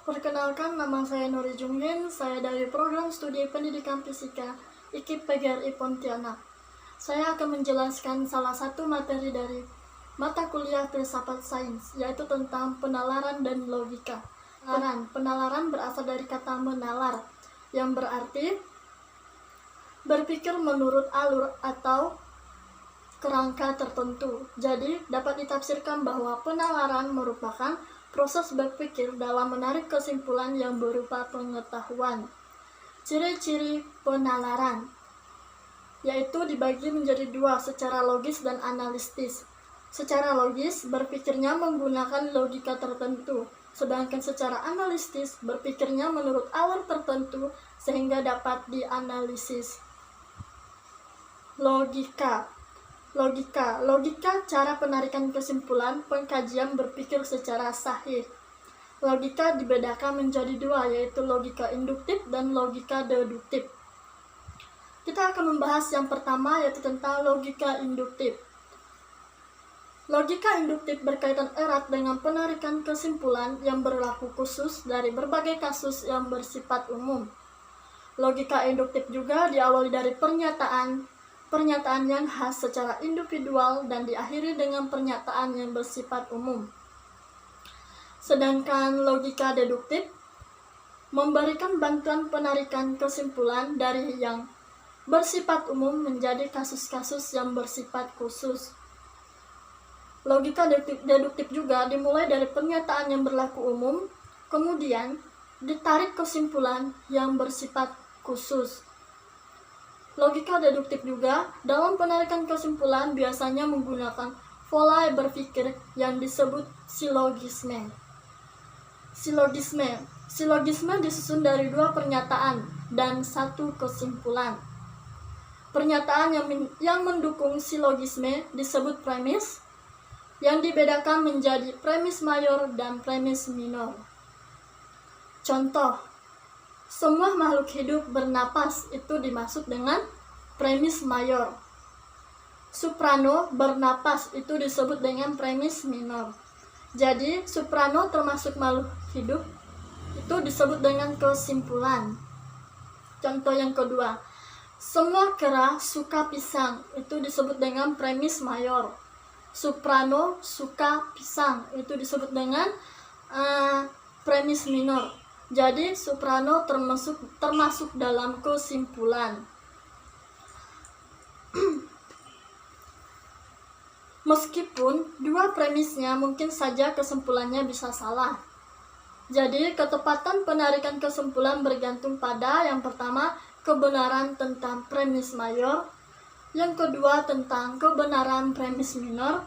Perkenalkan, nama saya Nuri Junghin, saya dari program studi pendidikan fisika IKIP PGRI Pontianak. Saya akan menjelaskan salah satu materi dari mata kuliah filsafat sains, yaitu tentang penalaran dan logika. Penalaran berasal dari kata menalar, yang berarti berpikir menurut alur atau kerangka tertentu. Jadi, dapat ditafsirkan bahwa penalaran merupakan proses berpikir dalam menarik kesimpulan yang berupa pengetahuan. Ciri-ciri penalaran yaitu dibagi menjadi dua, secara logis dan analitis. Secara logis, berpikirnya menggunakan logika tertentu, sedangkan secara analitis, berpikirnya menurut alur tertentu sehingga dapat dianalisis. Logika, cara penarikan kesimpulan, pengkajian berpikir secara sahih. Logika dibedakan menjadi dua, yaitu logika induktif dan logika deduktif. Kita akan membahas yang pertama, yaitu tentang logika induktif. Logika induktif berkaitan erat dengan penarikan kesimpulan yang berlaku khusus dari berbagai kasus yang bersifat umum. Logika induktif juga diawali dari pernyataan yang khas secara individual dan diakhiri dengan pernyataan yang bersifat umum. Sedangkan logika deduktif memberikan bantuan penarikan kesimpulan dari yang bersifat umum menjadi kasus-kasus yang bersifat khusus. Logika deduktif juga dimulai dari pernyataan yang berlaku umum, kemudian ditarik kesimpulan yang bersifat khusus. Logika deduktif juga dalam penarikan kesimpulan biasanya menggunakan pola berpikir yang disebut silogisme. Silogisme disusun dari dua pernyataan dan satu kesimpulan. Pernyataan yang mendukung silogisme disebut premis, yang dibedakan menjadi premis mayor dan premis minor. Contoh, semua makhluk hidup bernapas, itu dimaksud dengan premis mayor. Soprano bernapas, itu disebut dengan premis minor. Jadi, soprano termasuk makhluk hidup, itu disebut dengan kesimpulan. Contoh yang kedua, semua kera suka pisang, itu disebut dengan premis mayor. Soprano suka pisang, itu disebut dengan premis minor. Jadi, soprano termasuk dalam kesimpulan. Meskipun dua premisnya mungkin saja kesimpulannya bisa salah. Jadi, ketepatan penarikan kesimpulan bergantung pada yang pertama, kebenaran tentang premis mayor, yang kedua tentang kebenaran premis minor,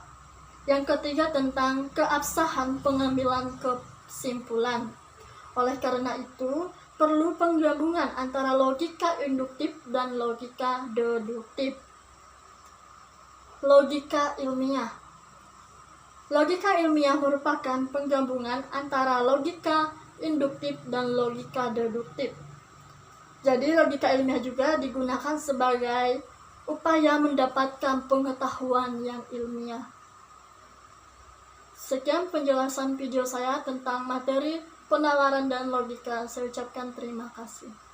yang ketiga tentang keabsahan pengambilan kesimpulan. Oleh karena itu, perlu penggabungan antara logika induktif dan logika deduktif. Logika ilmiah. Logika ilmiah merupakan penggabungan antara logika induktif dan logika deduktif. Jadi, logika ilmiah juga digunakan sebagai upaya mendapatkan pengetahuan yang ilmiah. Sekian penjelasan video saya tentang materi penalaran dan logika. Saya ucapkan terima kasih.